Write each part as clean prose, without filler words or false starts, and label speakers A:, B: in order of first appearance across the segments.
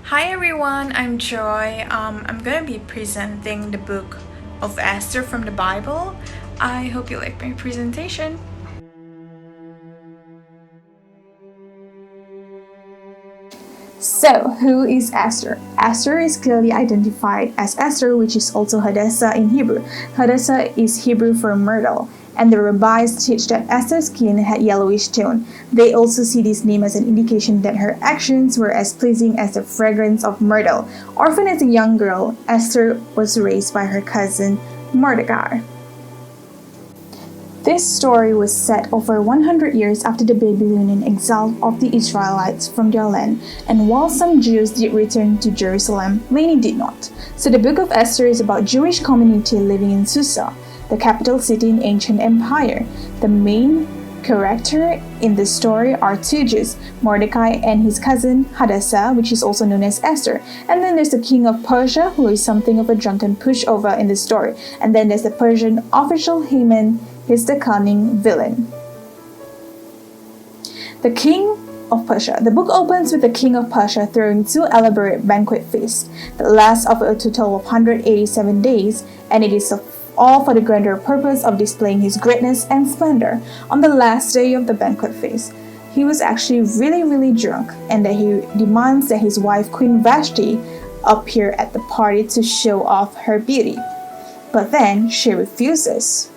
A: Hi everyone, I'm Joy. I'm gonna be presenting the book of Esther from the Bible. I hope you like my presentation.
B: So, who is Esther? Esther is clearly identified as Esther, which is also Hadassah in Hebrew. Hadassah is Hebrew for myrtle, and the rabbis teach that Esther's skin had yellowish tone. They also see this name as an indication that her actions were as pleasing as the fragrance of myrtle. Orphaned as a young girl, Esther was raised by her cousin Mordecai. This story was set over 100 years after the Babylonian exile of the Israelites from their land, and while some Jews did return to Jerusalem, many did not. So the book of Esther is about Jewish community living in Susa, the capital city in ancient empire. The main character in the story are two Jews, Mordecai and his cousin Hadassah, which is also known as Esther. And then there's the king of Persia, who is something of a drunken pushover in the story. And then there's the Persian official Haman. He's the cunning villain. The king of Persia. The book opens with the king of Persia throwing two elaborate banquet feasts that last of a total of 187 days, and it is all for the grander purpose of displaying his greatness and splendor. On the last day of the banquet feast, he was actually really drunk, and that he demands that his wife Queen Vashti appear at the party to show off her beauty. But then she refuses.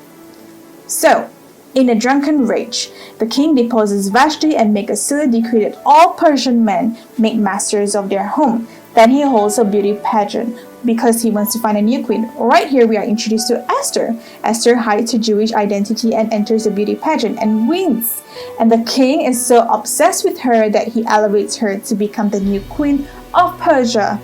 B: So, in a drunken rage, the king deposes Vashti and makes a silly decree that all Persian men make masters of their home. Then he holds a beauty pageant because he wants to find a new queen. Right here we are introduced to Esther. Esther hides her Jewish identity and enters the beauty pageant and wins. And the king is so obsessed with her that he elevates her to become the new queen of Persia.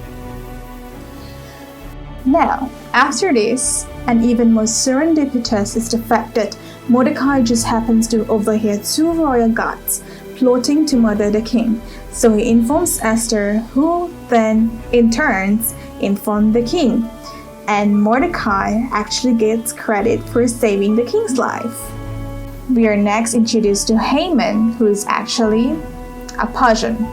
B: Now, after this, and even more serendipitous is the fact that Mordecai just happens to overhear two royal guards plotting to murder the king. So he informs Esther, who then, in turn, informs the king. And Mordecai actually gets credit for saving the king's life. We are next introduced to Haman, who is actually a Persian.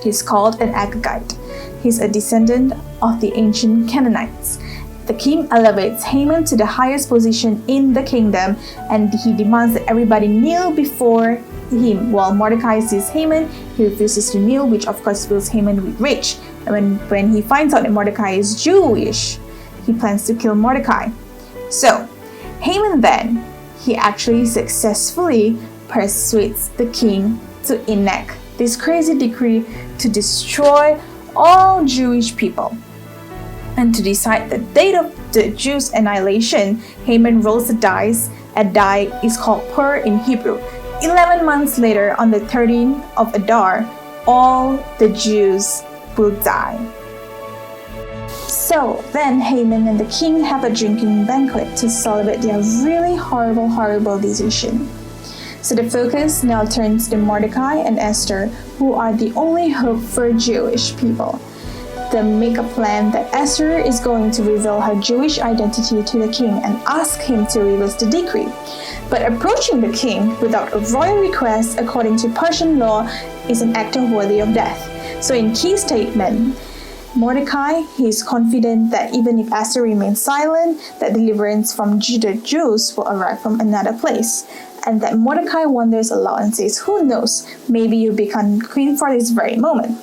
B: He's called an Agagite. He's a descendant of the ancient Canaanites. The king elevates Haman to the highest position in the kingdom, and he demands that everybody kneel before him. While Mordecai sees Haman, he refuses to kneel, which of course fills Haman with rage. And when he finds out that Mordecai is Jewish, he plans to kill Mordecai. So, Haman then, he actually successfully persuades the king to enact this crazy decree to destroy all Jewish people. And to decide the date of the Jews' annihilation, Haman rolls the dice. A die is called Pur in Hebrew. 11 months later, on the 13th of Adar, all the Jews will die. So then Haman and the king have a drinking banquet to celebrate their really horrible decision. So the focus now turns to Mordecai and Esther, who are the only hope for Jewish people. They make a plan that Esther is going to reveal her Jewish identity to the king and ask him to reverse the decree. But approaching the king without a royal request according to Persian law is an act worthy of death. So in key statement, Mordecai, he is confident that even if Esther remains silent, that deliverance from the Jews will arrive from another place. And that Mordecai wonders aloud and says, "Who knows, maybe you become queen for this very moment."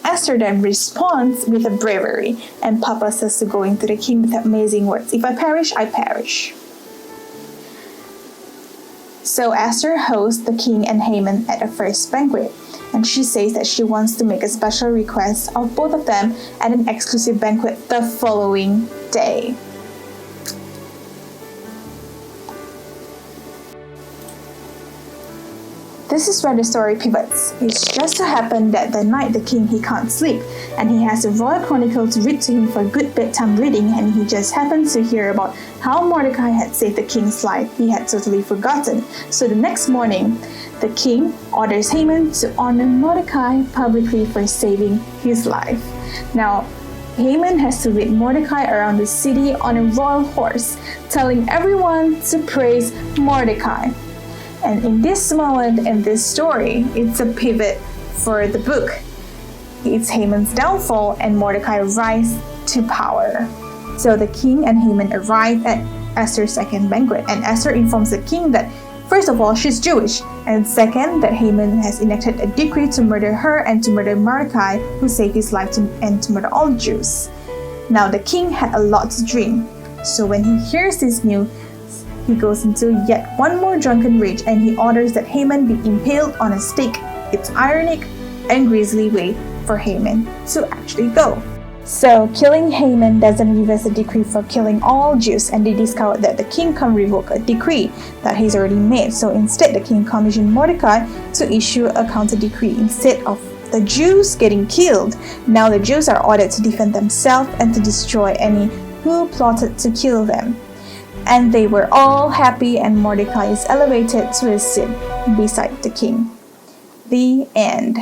B: Esther then responds with a bravery and purposes to go into the king with amazing words, "If I perish, I perish." So Esther hosts the king and Haman at a first banquet, and she says that she wants to make a special request of both of them at an exclusive banquet the following day. This is where the story pivots. It's just so happened that the night the king he can't sleep, and he has the royal chronicle to read to him for good bedtime reading, and he just happens to hear about how Mordecai had saved the king's life. He had totally forgotten. So the next morning, the king orders Haman to honor Mordecai publicly for saving his life. Now, Haman has to lead Mordecai around the city on a royal horse, telling everyone to praise Mordecai. And in this moment in this story, it's a pivot for the book. It's Haman's downfall, and Mordecai rise to power. So the king and Haman arrive at Esther's second banquet, and Esther informs the king that, first of all, she's Jewish, and second, that Haman has enacted a decree to murder her and to murder Mordecai, who saved his life, and to murder all Jews. Now the king had a lot to drink, so when he hears this news, he goes into yet one more drunken rage, and he orders that Haman be impaled on a stake. It's ironic and grisly way for Haman to actually go. So killing Haman doesn't reverse the decree for killing all Jews, and they discovered that the king can't revoke a decree that he's already made. So instead, the king commissioned Mordecai to issue a counter decree. Instead of the Jews getting killed, now the Jews are ordered to defend themselves and to destroy any who plotted to kill them. And they were all happy, and Mordecai is elevated to a seat beside the king. The end.